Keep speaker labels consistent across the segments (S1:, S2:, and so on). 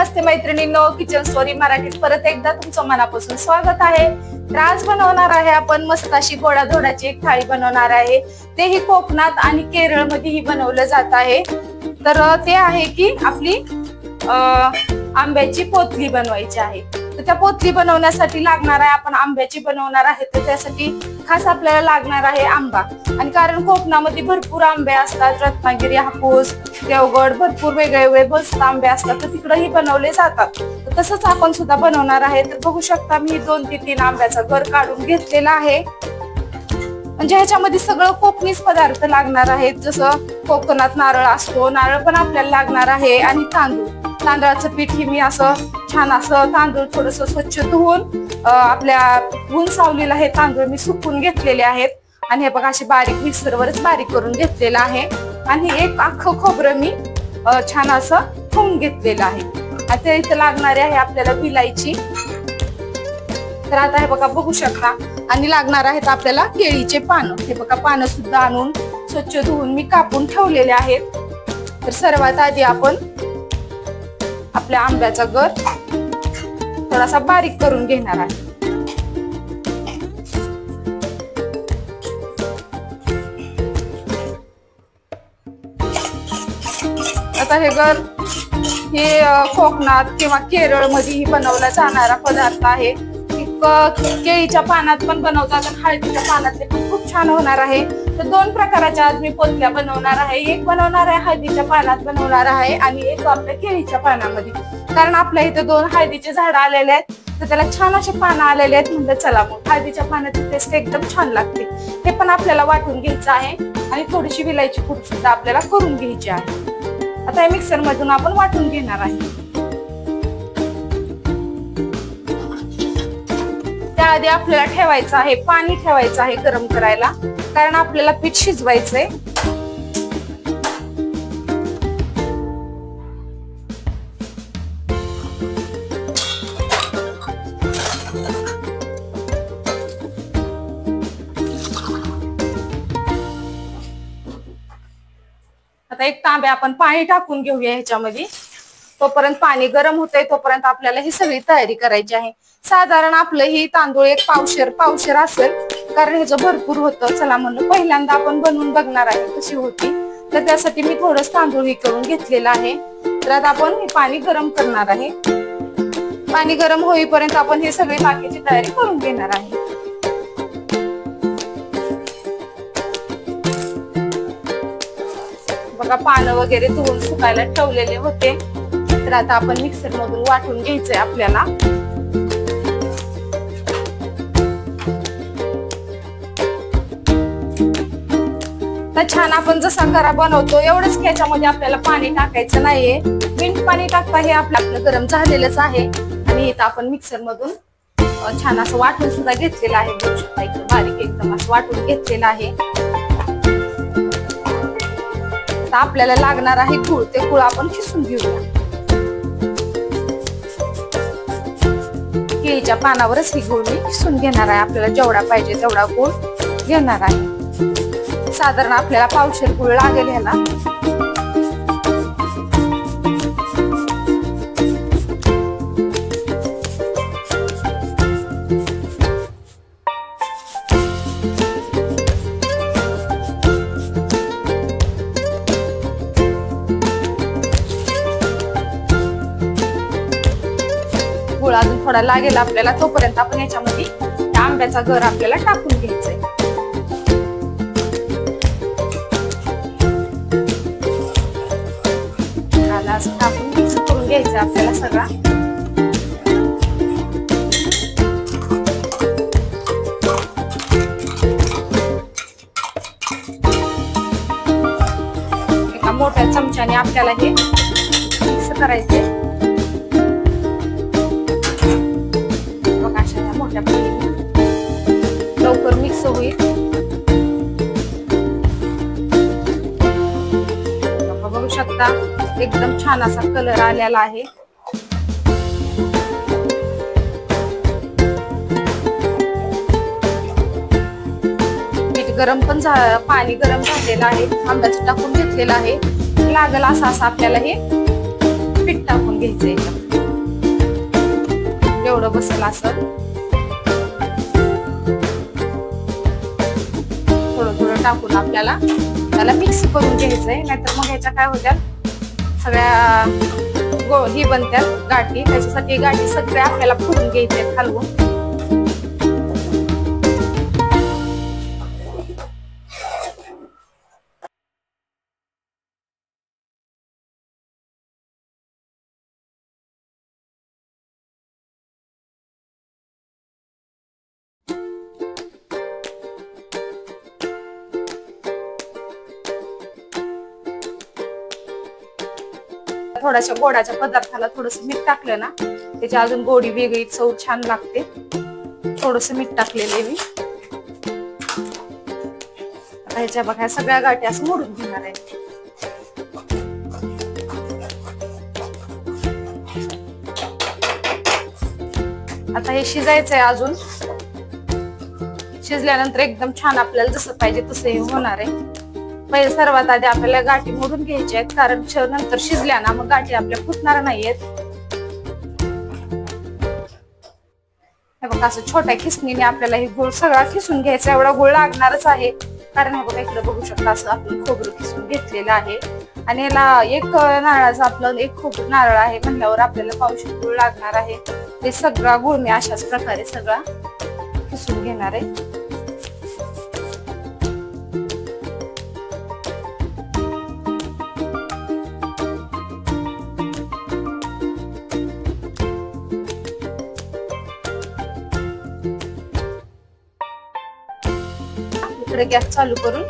S1: नमस्ते मैत्रिणींनो, kitchen story मराठीत परत एकदा तुमचं मनापासून स्वागत आहे। तर आज बनवणार आहे आपण मस्त अशी गोडाधोडाची एक थाळी बनवणार आहे। तेही कोकणात आणि केरळ मध्ये ही बनवलं जात आहे। तर ते आहे की आपली आंब्याची पोतली बनवायची आहे। तर त्या पोतली बनवण्यासाठी लागणार आहे, आपण आंब्याची बनवणार आहे, तर त्यासाठी खास आपल्याला लागणार आहे आंबा। आणि कारण कोकणामध्ये भरपूर आंबे असतात, रत्नागिरी, हापूस, देवगड, भरपूर वेगवेगळे मस्त आंबे असतात, तर तिकडेही बनवले जातात। तर तसंच आपण सुद्धा बनवणार आहे। तर बघू शकता मी 2 ते 3 आंब्याचा गर काढून घेतलेला आहे। म्हणजे ह्याच्यामध्ये सगळं कोकणीच पदार्थ लागणार आहेत, जसं कोकणात नारळ असतो, नारळ पण आपल्याला लागणार आहे, आणि तांदळाचं पीठ ही मी असं छान असं तांदूळ थोडस स्वच्छ धुवून आपल्या ऊन सावलीला हे तांदूळ मी सुकून घेतलेले आहेत। आणि हे बघा असे बारीक मिक्सरवरच बारीक करून घेतलेलं आहे। आणि एक अख्खं खोबरं मी छान असं ठेवून घेतलेलं आहे। आता इथं लागणारे आहे आपल्याला विलायची। तर आता हे बघा बघू शकता, आणि लागणार आहेत आपल्याला केळीचे पानं। हे बघा पानं सुद्धा आणून स्वच्छ धुवून मी कापून ठेवलेले आहेत। तर सर्वात आधी आपण आपल्या आंब्याचा गर थोडासा बारीक करून घेणार आहे। आता हे गर हे कोकणात किंवा केरळ मध्येही बनवला जाणारा पदार्थ आहे। केळीच्या पानात पण बनवतात आणि हळदीच्या पानातले पण खूप छान होणार आहे। तर 2 प्रकाराच्या आज मी पोतल्या बनवणार आहे। एक बनवणार आहे हळदीच्या पानात बनवणार आहे, आणि एक आपल्या केळीच्या पानामध्ये। कारण आपल्या इथे 2 हळदीचे झाड आलेले आहेत, तर त्याला छान असे पानं आलेले आहेत। म्हणजे चला मग हळदीच्या पानाची टेस्ट एकदम छान लागते। हे पण आपल्याला वाटून घ्यायचं आहे, आणि थोडीशी विलायची पूड सुद्धा आपल्याला करून घ्यायची आहे। आता हे मिक्सर मधून आपण वाटून घेणार आहे। त्याआधी आपल्याला ठेवायचं आहे पाणी ठेवायचं आहे गरम करायला, कारण आपल्याला पीठ शिजवायचंय। आता एक तांब्या आपण पाणी टाकून घेऊया ह्याच्यामध्ये। तोपर्यंत पाणी गरम होतंय, तोपर्यंत आपल्याला ही सगळी तयारी करायची आहे। साधारण आपलं ही तांदूळ एक पावशेर असेल, कारण ह्याचं भरपूर होतं। चला म्हणलं पहिल्यांदा आपण बनवून बघणार आहे कशी होती, तर त्यासाठी मी थोडंच तांदूळ हे करून घेतलेलं आहे। तर आता आपण हे पाणी गरम करणार आहे। पाणी गरम होईपर्यंत आपण हे सगळी बाकीची तयारी करून घेणार आहे। बघा पानं वगैरे धुवून सुकायला ठेवलेले होते। तर आता आपण मिक्सर मधून वाटून घ्यायचंय आपल्याला। तर छान आपण जसा गरा बनवतो एवढंच ह्याच्यामध्ये आपल्याला पाणी टाकायचं नाहीये। मिंट पाणी टाकता हे आपलं गरम झालेलंच आहे। आणि इथं आपण मिक्सर मधून छान असं वाटून सुद्धा घेतलेलं आहे। बघू शकता इथं बारीक एकदम असं वाटून घेतलेलं आहे। आता आपल्याला लागणार आहे गुळ, ते गुळ आपण खिसून घेऊया। केळीच्या पानावरच ही गुळ मी खिसून घेणार आहे। आपल्याला जेवढा पाहिजे तेवढा गुळ घेणार आहे। साधारण आपल्याला पावशेर गुळ लागेल ह्याला। गुळ अजून थोडा लागेल आपल्याला, तोपर्यंत आपण याच्यामध्ये आंब्याचा गर आपल्याला टाकून घ्यायचंय। असं टाकून मिक्स करून घ्यायचं आपल्याला सगळा। एका मोठ्या चमच्याने आपल्याला हे मिक्स करायचंय। बघा अशा मोठ्या पद्धतीने लवकर मिक्स होईल। बघू शकता एकदम छान असा कलर आलेला आहे। पीठ गरम पण पाणी गरम झालेलं आहे, आंब्याचं टाकून घेतलेलं आहे। लागल असं आपल्याला हे पीठ टाकून घ्यायचं याच्यात, जेवढं बसेल असं थोडं थोडं टाकून आपल्याला त्याला मिक्स करून घ्यायचंय, नाहीतर मग ह्याच्या काय होत्यात सगळ्या ही बनत्यात गाठी, त्याच्यासाठी गाठी सगळ्या आपल्याला फोडून घ्यायच्या हलवून. थोड्याशा गोडाच्या पदार्थाला थोडस मीठ टाकलं ना त्याची अजून गोडी वेगळी चव छान लागते. थोडस मीठ टाकलेले मी. आता ह्याच्या बघा सगळ्या गाठी असं मोडून घेणार आहे. आता हे शिजायचंय अजून. शिजल्यानंतर एकदम छान आपल्याला जसं पाहिजे तसं हे होणार आहे. पहिले सर्वात आधी आपल्याला गाठी मोडून घ्यायच्या आहेत, कारण नंतर शिजल्या ना मग गाठी आपल्या फुटणार नाहीयेत. हे बघा असं छोट्या खिसणीने आपल्याला हे गुळ सगळा खिसून घ्यायचा. एवढा गुळ लागणारच आहे, कारण हे बघा इकडे बघू शकता असं आपण खोबरं खिसून घेतलेलं आहे. आणि याला एक नारळाचं आपलं एक खोबरं नारळ आहे म्हणल्यावर आपल्याला पावशेर गुळ लागणार आहे. ते सगळा गुळ मी अशाच प्रकारे सगळा खिसून घेणार आहे. इकडे गॅस चालू करून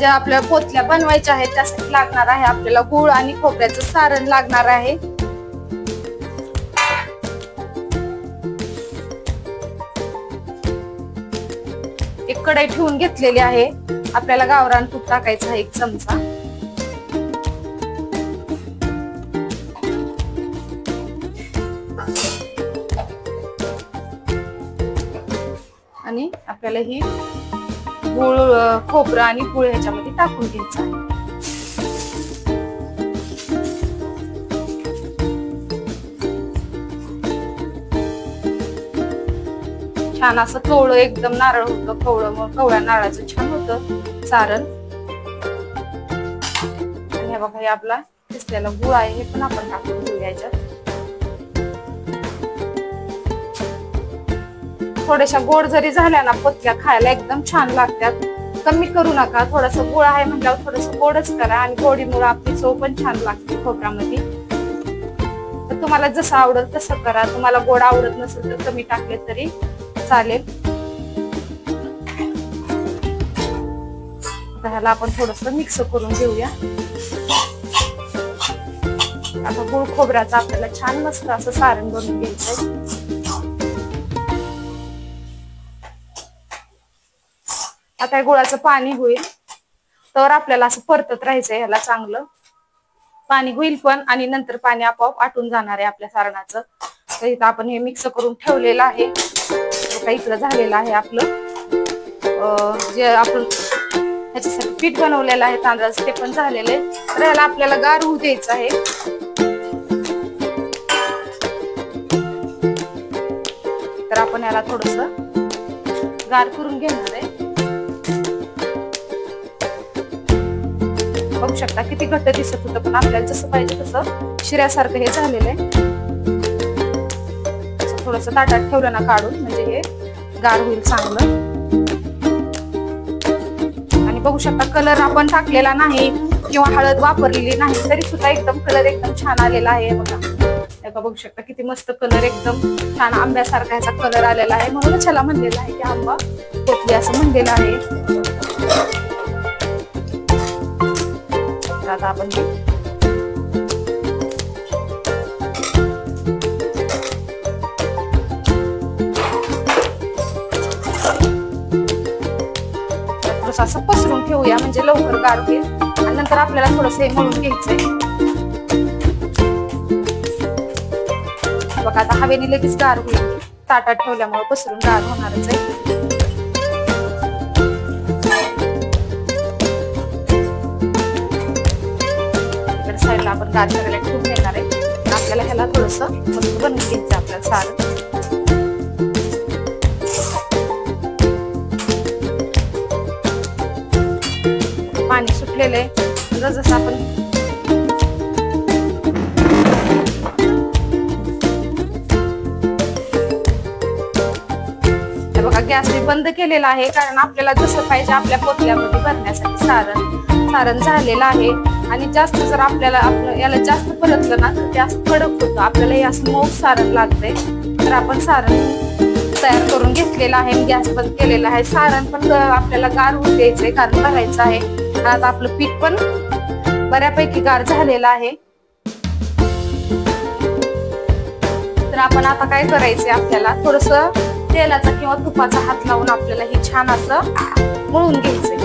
S1: आपल्या पोतल्या बनवायच्या आहेत त्यासाठी लागणार आहे आपल्याला गूळ आणि खोबऱ्याचं सारण लागणार आहे. एक कढई ठेवून घेतलेली आहे. आपल्याला गावरान तूप टाकायचं आहे 1 चमचा. आणि आपल्याला ही गूळ खोबरं आणि गूळ ह्याच्यामध्ये टाकून घ्यायचं आहे. छान असं कवळं एकदम नारळ होतं. कवळ्या नारळाचं छान होतं सारण. आणि हे बघा हे आपला किसलेला गूळ आहे हे पण आपण टाकून घेऊया याच्यात. थोड्याशा गोड जरी झाल्या ना पोतल्या खायला एकदम छान लागतात. कमी करू नका. थोडासा गोड आहे म्हटल्यावर थोडस गोडच करा. आणि गोडीमुळे आपली चव पण छान लागते खोबऱ्यामध्ये. तर तुम्हाला जसं आवडेल तसं करा. तुम्हाला गोड आवडत नसेल तर कमी टाकले तरी चालेल. ह्याला आपण थोडस मिक्स करून घेऊया. आता गुळ खोबऱ्याचं आपल्याला छान मस्त असं सारण बनवून घ्यायचंय. आता गुळाचं पाणी होईल तर आपल्याला असं परतत राहायचंय. ह्याला चांगलं पाणी होईल पण आणि नंतर पाणी आपोआप आटून जाणार आहे आपल्या सारणाचं. तर इथं आपण हे मिक्स करून ठेवलेलं आहे. इकडं झालेलं आहे आपलं जे आपण ह्याच्यासाठी पीठ बनवलेलं आहे तांदळाचं ते पण झालेलं आहे. तर ह्याला आपल्याला गार होऊ द्यायचं आहे. तर आपण याला थोडस गार करून घेणार आहे. बघू शकता किती घट्ट दिसत होतं पण आपल्याला जसं पाहिजे तसं शिऱ्यासारखं हे झालेलं आहे. थोडस ताटात ठेवलं ना काढून म्हणजे हे गार होईल चांगलं. आणि बघू शकता कलर आपण टाकलेला नाही किंवा हळद वापरलेली नाही तरी सुद्धा एकदम कलर एकदम छान आलेला आहे. बघा बघू शकता किती मस्त कलर एकदम छान आंब्यासारखा ह्याचा कलर आलेला आहे. म्हणूनच ह्याला म्हणलेला आहे की आंबा पोतली असं म्हणलेलं आहे. आता आपण असं पसरून ठेवूया म्हणजे लवकर गार होईल. आणि नंतर आपल्याला थोडस हे मळून घ्यायचंय. बघा आता हवेने लगेच गार होईल. ताटात ठेवल्यामुळे पसरून गार होणारच आहे. गार करायला ठेवून घेणार आहे. आपल्याला ह्याला थोडस मस्त बनवून घ्यायचं आपल्याला सारण. पाणी सुटलेलं आहे. जसं आपण बघा गॅस मी बंद केलेला आहे, कारण आपल्याला जसं पाहिजे आपल्या पोतल्यामध्ये भरण्यासाठी सारण झालेलं आहे. आणि जास्त जर आपल्याला याला जास्त परतलं ना तर ते असं कडक होतं. आपल्याला हे असं मऊ सारण लागतंय. तर आपण सारण तयार करून घेतलेलं आहे. गॅस बंद केलेला आहे. सारण पण आपल्याला गार होऊ द्यायचंय, कारण भरायचं आहे. आता आपलं पीठ पण बऱ्यापैकी गार झालेलं आहे. तर आपण आता काय करायचंय, आपल्याला थोडस तेलाचा किंवा तुपाचा हात लावून आपल्याला हे छान असं मळून घ्यायचंय.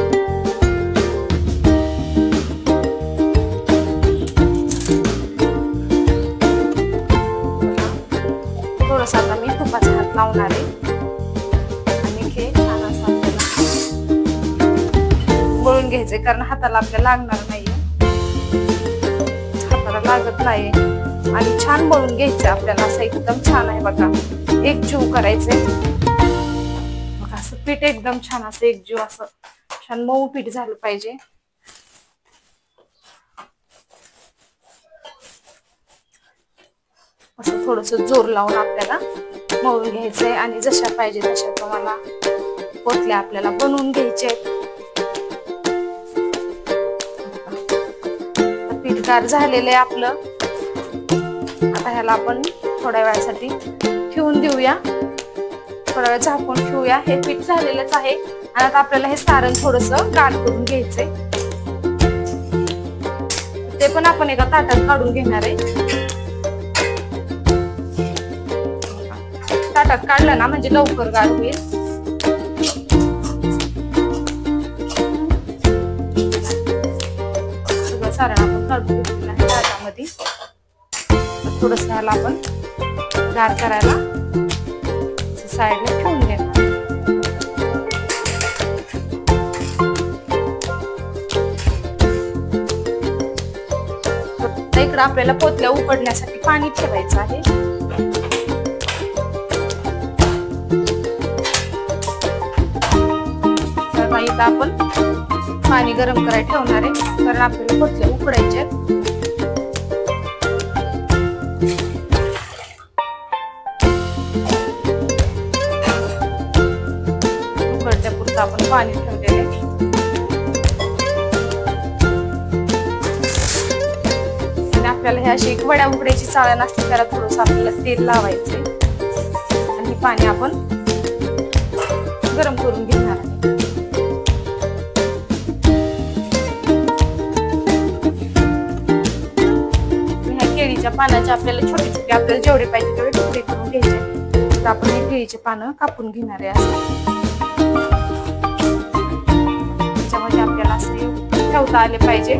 S1: थोडस आता मी तुपाचा हात लावणार आहे आणि हे छान असं आपल्याला मळून घ्यायचंय, कारण हाताला आपल्याला लागणार नाहीये, हाताला लागत नाही. आणि छान मळून घ्यायचंय आपल्याला. असं एकदम छान आहे बघा, एकजीव करायचंय बघा. असं पीठ एकदम छान असं एकजीव असं छान मऊ पीठ झालं पाहिजे. असं थोडस जोर लावून आपल्याला मळून घ्यायचंय. आणि जशा पाहिजे तशा तुम्हाला पोतल्या आपल्याला बनवून घ्यायचे. पीठ गार झालेलं आहे आपलं. आता ह्याला आपण थोड्या वेळासाठी ठेवून देऊया, थोडा वेळ झाकून ठेवूया. हे पीठ झालेलंच आहे. आणि आता आपल्याला हे सारण थोडस गार करून घ्यायचंय. ते पण आपण एका ताटात काढून घेणार आहे. ताटात काढलं ना म्हणजे लवकर गार होईल. सगळं सारण आपण काढून घेतलेलं आहे ताटामध्ये. थोडस ह्याला आपण गार करायला साईडला ठेवून घेणार. इकडं आपल्याला पोतल्या उकडण्यासाठी पाणी ठेवायचं आहे. तर इथं आपण पाणी गरम करायला ठेवणार आहे, कारण आपल्याला पोतल्या उकडायच्या आहेत. आपण पाणी ठेवलेले. आणि आपल्याला हे अशी वड्या उकडायची चाळण असते, त्याला थोडस आपल्याला तेल लावायचंय. आणि पाणी आपण गरम करून घेणार आहे. ह्या केळीच्या पानाचे आपल्याला छोटे छोटे आपल्याला जेवढे पाहिजे तेवढे तुकडे करून घ्यायचे. तर आपण हे केळीचे पानं कापून घेणार आहे. असं आपल्याला असे ठेवता आले पाहिजे.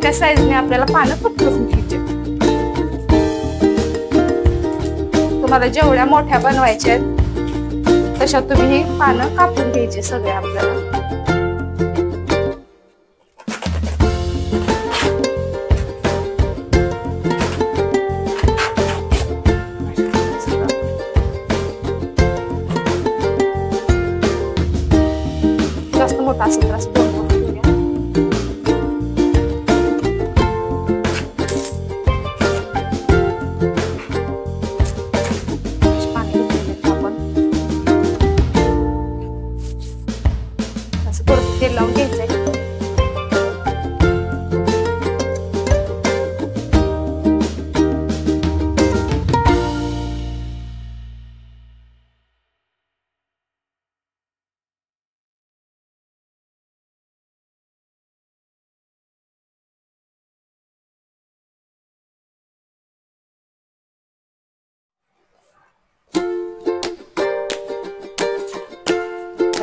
S1: त्या साईजने आपल्याला पानं कट करून घ्यायचे. तुम्हाला जेवढ्या मोठ्या बनवायच्या आहेत तशा तुम्ही ही पानं कापून घ्यायचे सगळे आपल्याला. जास्त मोठा असेल तर असं दोन घेऊया. पाणी आपण असं थोडंसं तेल लावून घ्यायचंय.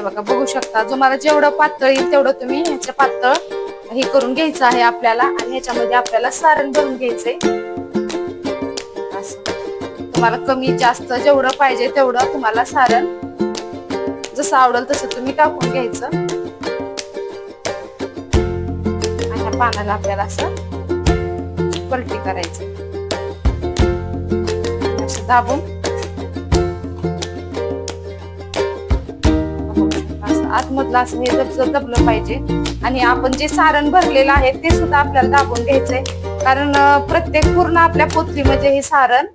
S1: बघा बघू शकता, तुम्हाला जेवढं पातळ येईल तेवढं तुम्ही ह्याच्या पातळ हे करून घ्यायचं आहे आपल्याला. आणि ह्याच्यामध्ये आपल्याला सारण भरून घ्यायचंय. असं तुम्हाला कमी जास्त जेवढं पाहिजे तेवढं तुम्हाला सारण जसं आवडेल तसं तुम्ही टाकून घ्यायचं. आणि ह्या पानाला आपल्याला असं पलटी करायचं, असं दाबून असं आतमधलं असं हे दबलं पाहिजे. आणि आपण जे सारण भरलेलं आहे ते सुद्धा आपल्याला दाबून घ्यायचंय, कारण प्रत्येक पूर्ण आपल्या पोतलीमध्ये हे सारण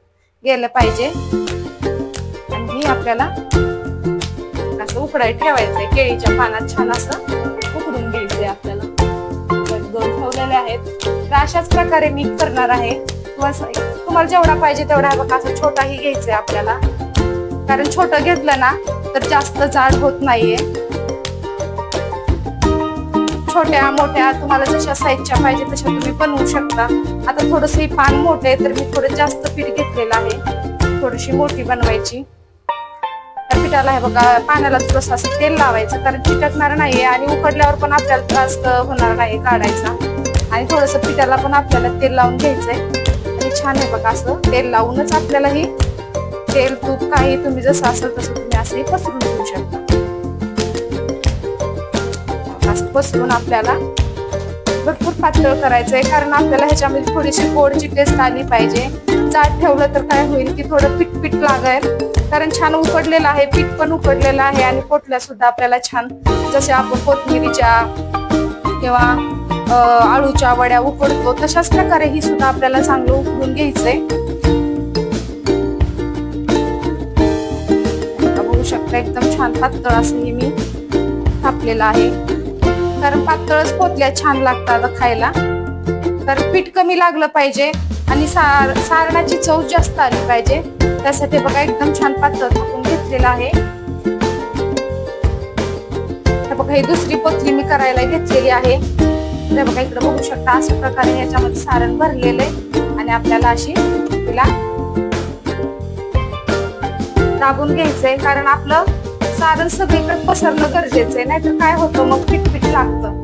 S1: गेलं पाहिजे. आणि हे आपल्याला असं उकडाय ठेवायचंय, केळीच्या पानात छान असं उकडून घ्यायचंय आपल्याला. दोन ठेवलेले आहेत, तर अशाच प्रकारे मी करणार आहे. तुम्हाला जेवढा पाहिजे तेवढा बघा असं छोटाही घ्यायचंय आपल्याला, कारण छोटं घेतलं ना तर जास्त जाड होत नाहीये. छोट्या मोठ्या तुम्हाला जशा साईजच्या पाहिजे तशा तुम्ही बनवू शकता. आता थोडस हे पान मोठे आहे तर मी थोडं जास्त पीठ घेतलेलं आहे, थोडीशी मोठी बनवायची. त्या पिठाला हे बघा पाण्याला थोडंसं असं तेल लावायचं, कारण चिटकणार नाहीये आणि उकडल्यावर पण आपल्याला त्रास होणार नाही काढायचा. आणि थोडस पिठाला पण आपल्याला तेल लावून घ्यायचंय. आणि छान आहे बघा असं तेल लावूनच आपल्याला ही तेल तूप काही तुम्ही जसं असेल तसं तुम्ही असंही पसरून घेऊ शकता. असं पसरून आपल्याला भरपूर पातळ करायचंय, कारण आपल्याला ह्याच्यामध्ये थोडीशी गोडची टेस्ट आली पाहिजे. जाड ठेवलं तर काय होईल की थोडं पीठ पीठ लागेल, कारण छान उकडलेलं आहे, पीठ पण उकडलेलं आहे. आणि पोटल्या सुद्धा आपल्याला छान जसे आपण कोथिंबीरीच्या किंवा आळूच्या वड्या उकडतो तशाच प्रकारे ही सुद्धा आपल्याला चांगलं उकडून घ्यायचंय. बघू शकता एकदम छान पातळ असं हे मी थापलेलं आहे, कारण पातळच पोतल्या छान लागतात खायला. तर पीठ कमी लागलं पाहिजे आणि सारणाची चव जास्त आली पाहिजे, त्यासाठी बघा एकदम छान पातळ थापून घेतलेलं आहे. तर बघा ही दुसरी पोतली मी करायला घेतलेली आहे. तर बघा इकडे बघू शकता अशा प्रकारे ह्याच्यामध्ये सारण भरलेले आणि आपल्याला अशी तिला दाबून घ्यायचंय, कारण आपलं सारण सगळीकडे पसरणं गरजेचं आहे, नाहीतर काय होतं मग पीठ पीठ लागतं.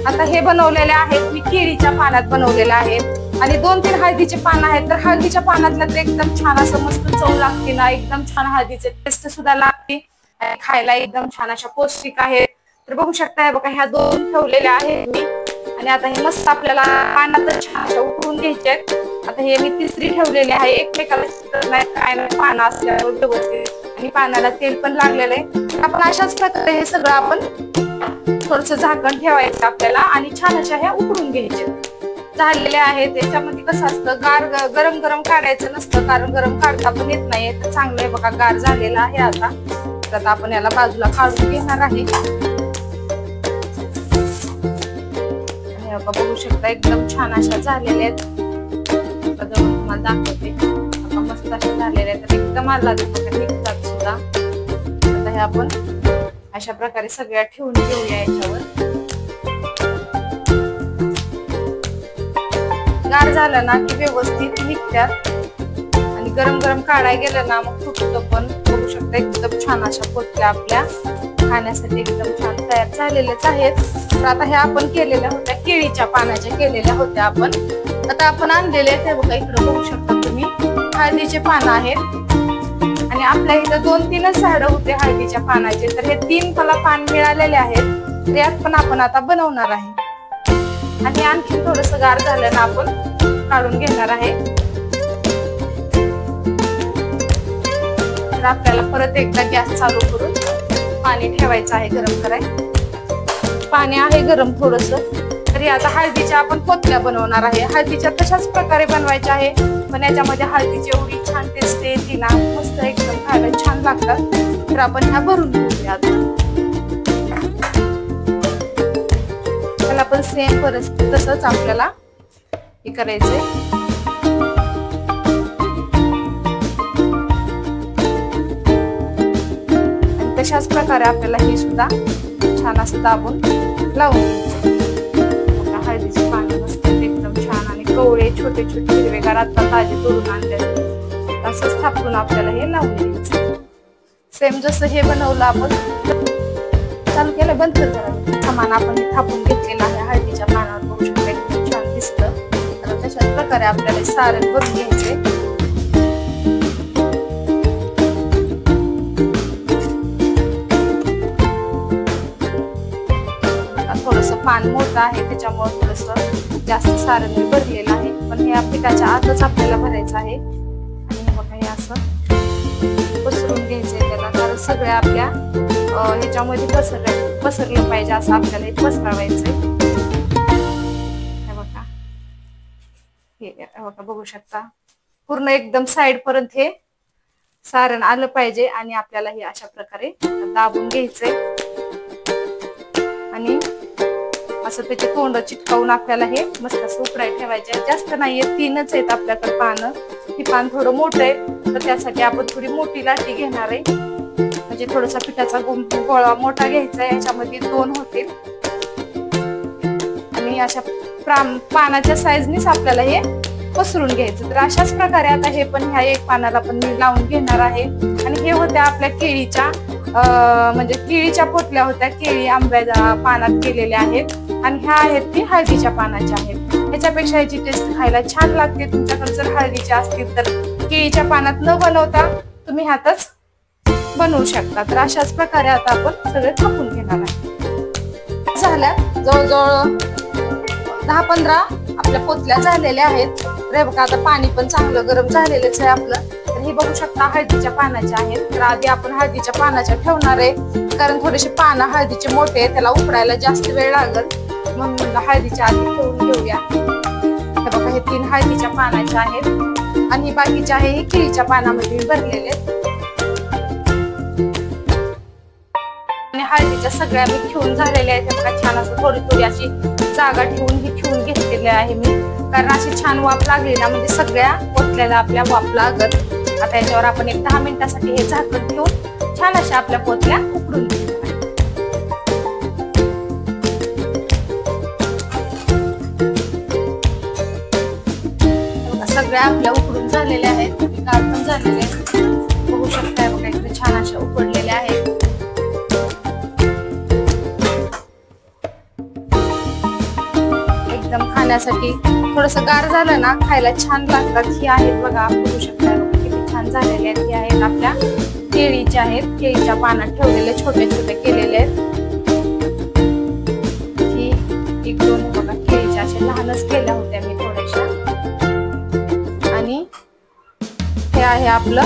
S1: आता हे बनवलेले आहेत मी केळीच्या पानात बनवलेले आहेत आणि 2-3 हळदीचे पान आहेत. तर हळदीच्या पानातलं तर एकदम छान असं मस्त चव लागते ना, एकदम छान हळदीचे टेस्ट सुद्धा लागते आणि खायला एकदम छान अशा पौष्टिक आहेत. तर बघू शकता बघा ह्या 2 ठेवलेल्या आहेत मी. आणि आता हे मस्त आपल्याला पानात छान अशा उकळून घ्यायचे आहेत. आता हे मी तिसरी ठेवलेली आहे, एकमेकाला चिकटत नाही काय नाही, पानं असल्यावर व्यवस्थित आणि पानाला तेल पण लागलेलं आहे. आपण अशाच प्रकारे हे सगळं आपण थोडस झाकण ठेवायचं आपल्याला आणि छान अशा ह्या उकडून घ्यायच्या झालेल्या आहेत. त्याच्यामध्ये कसं असतं गार गरम गरम काढायचं नसतं, कारण गरम काढता पण येत नाही. तर चांगलं आहे बघा गार झालेलं आहे. आता आपण याला बाजूला काढून घेणार आहे. बघू शकता एकदम छान अशा झालेल्या आहेत. तुम्हाला दाखवते आता मस्त अशा झालेल्या आहेत, एकदम आल्हादायक निघतात सुद्धा. आता हे आपण अशा प्रकारे सगळ्या ठेवून घेऊया याच्यावर. गार झालं ना की व्यवस्थित निघतात आणि गरम गरम काढायला गेलं ना मग फुटतं पण. बघू शकता एकदम छान अशा पोतल्या आपल्या खाण्यासाठी एकदम छान तयार झालेलेच आहेत. तर आता ह्या आपण केलेल्या होत्या केळीच्या पानाच्या केलेल्या होत्या आपण. आता आपण आणलेले ते बघा इकडे बघू शकता तुम्ही हळदीचे पानं आहेत आणि आपल्या इथं 2-3च झाडं होते हळदीच्या पानाचे. तर हे 3 मला पान मिळालेले आहेत, तर यात पण आपण आता बनवणार आहे. आणि आणखी थोडस गार झालं ना आपण काढून घेणार आहे. तर आपल्याला परत एकदा गॅस चालू करून पाणी ठेवायचं आहे गरम करायला. पाणी आहे गरम थोडस. तरी आता हळदीच्या आपण पोतल्या बनवणार आहे. हळदीच्या तशाच प्रकारे बनवायच्या आहे, पण याच्यामध्ये हळदीची एवढी छान टेस्ट येते ना, मस्त एकदम खायला छान लागतात. तर आपण ह्या भरून घेऊया. त्याला पण सेम परिस्थिती तसंच आपल्याला हे करायचंय. आणि तशाच प्रकारे आपल्याला हे सुद्धा छान असं दाबून लावून घ्यायचं. हळदीचे पानं मस्त एकदम छान आणि कवळे छोटे छोटे हिरवेगार आता ताजे तोडून आणले, असंच थापून आपल्याला हे लावून घ्यायचं. सेम जसं हे बनवलं आपण चालू केलं बंद कर जरा सामान आपण हे थापून घेतलेलं आहे हळदीच्या पानावर. बघू शकता एकदम छान दिसतं. आता तशाच प्रकारे आपल्याला सारण भरून घ्यायचे. थोडस पान मोठं आंब्याचं आहे त्याच्यामुळे थोडस जास्त सारण मी भरलेलं आहे, पण हे पिठाच्या आतच आपल्याला भरायचं आहे. आणि बघा हे असं पसरून घ्यायचंय त्याला, कारण सगळ्या आपल्या ह्याच्यामध्ये पसरलं पाहिजे असं आपल्याला हे पसरवायचंय. हे बघा बघू शकता पूर्ण एकदम साइड पर्यंत हे सारण आलं पाहिजे आणि आपल्याला हे अशा प्रकारे दाबून घ्यायचंय आणि असं त्याचे तोंड चिटकावून आपल्याला हे मस्त असं उकडाय ठेवायचे. जास्त नाहीये, 3च आहेत आपल्याकडे पानं. ही पान थोडं मोठं आहे तर त्यासाठी आपण थोडी मोठी लाटी घेणार आहे, म्हणजे थोडासा पिठाचा गोळा मोठा घ्यायचा आहे, याच्यामध्ये 2 होतील. आणि अशा पानाच्या साईजनीच आपल्याला हे पसरून घ्यायचं. तर अशाच प्रकारे आता हे पण ह्या एक पानाला पण मी लावून घेणार आहे. आणि हे होत्या आपल्या केळीच्या म्हणजे केळीच्या पोटल्या होत्या, केळी आंब्याच्या पानात केलेल्या आहेत. आणि ह्या आहेत ती हळदीच्या पानाच्या आहेत. ह्याच्यापेक्षा याची टेस्ट खायला छान लागते. तुमच्याकडे जर हळदीच्या असतील तर केळीच्या पानात न बनवता तुम्ही ह्यातच बनवू शकता. तर अशाच प्रकारे आता आपण सगळे थापून घेणार आहे. झाल्या जवळजवळ 10-15 आपल्या पोतल्या झालेल्या आहेत. तर बघा आता पाणी पण चांगलं गरम झालेलंच आहे आपलं. तर हे बघू शकता हळदीच्या पानाच्या आहेत. तर आधी आपण हळदीच्या पानाच्या ठेवणार आहे, कारण थोडेसे पानं हळदीचे मोठे आहे, त्याला उकडायला जास्त वेळ लागेल, म्हणून हळदीच्या आधी ठेवून घेऊया. हे बघा हे 3 हळदीच्या पानाच्या आहेत आणि बाकीचे आहे हे केळीच्या पानामध्ये भरलेले आहेत. आणि हळदीच्या सगळ्या मी ठेवून झालेल्या आहेत. बघा छान असं थोडी थोडी अशी जागा ठेवून ही ठेवून घेतलेली आहे मी, कारण अशी छान वाफ लागली ना म्हणजे सगळ्या पोतल्याला आपल्या वाफ लागत. आता याच्यावर आपण एक 10 मिनिटासाठी हे झाकण ठेवून छान अशा आपल्या पोतल्या उकडून घेऊ. सगळ्या आपल्या उकडून झालेल्या आहेत, गार पण झालेले आहेत. बघू शकताय बघा इकडे छान अशा उकडलेल्या आहेत. एकदम खाण्यासाठी थोडस गार झालं ना खायला छान लागतात. ही आहेत बघा, बघू शकताय बघा किती छान झालेले आहेत. ही आहेत आपल्या केळीच्या आहेत, केळीच्या पानात ठेवलेले छोटे छोटे केलेले आहेत. ही 1-2 बघा केळीच्या अशा लहानच केल्या होत्या मी थोड्याशा. आणि हे आहे आपलं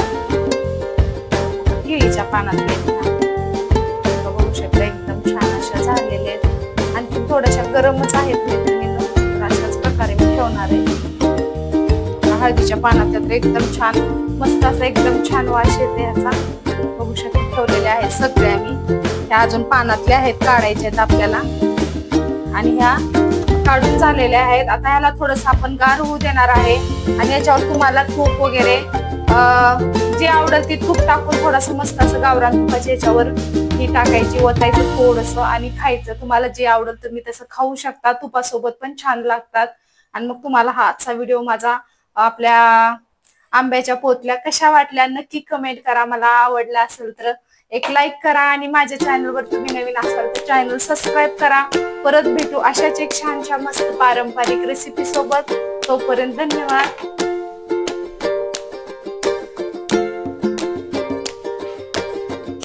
S1: केळीच्या पानातले, बघू शकता एकदम छान अशा झालेले आहेत. आणि थोड्याशा गरमच आहेत, अशाच प्रकारे मी ठेवणार आहे. हळदीच्या पानात तर एकदम छान मस्त असं एकदम छान वास येते ह्याचा. बघू शकता ठेवलेले आहेत सगळ्या मी. ह्या अजून पानातल्या आहेत, काढायच्या आहेत आपल्याला. आणि ह्या काढून झालेल्या आहेत. आता ह्याला थोडस आपण गार होऊ देणार आहे. आणि याच्यावर तुम्हाला तूप वगैरे जे आवडेल ते तूप टाकून थोडस मस्त असं गावरान तुपाच्या याच्यावर ही टाकायची, ओतायचं थोडस आणि खायचं. तुम्हाला जे आवडेल तुम्ही तसं खाऊ शकता, तुपासोबत पण छान लागतात. आणि मग तुम्हाला हा आजचा व्हिडिओ माझा आपल्या आंब्याच्या पोतल्या कशा वाटल्या नक्की कमेंट करा. मला आवडला असेल तर एक लाईक करा आणि माझ्या चॅनलवर तुम्ही नवीन असाल तर चॅनल सबस्क्राईब करा. परत भेटू अशाच एक छानशा मस्त पारंपरिक रेसिपी सोबत. तोपर्यंत धन्यवाद.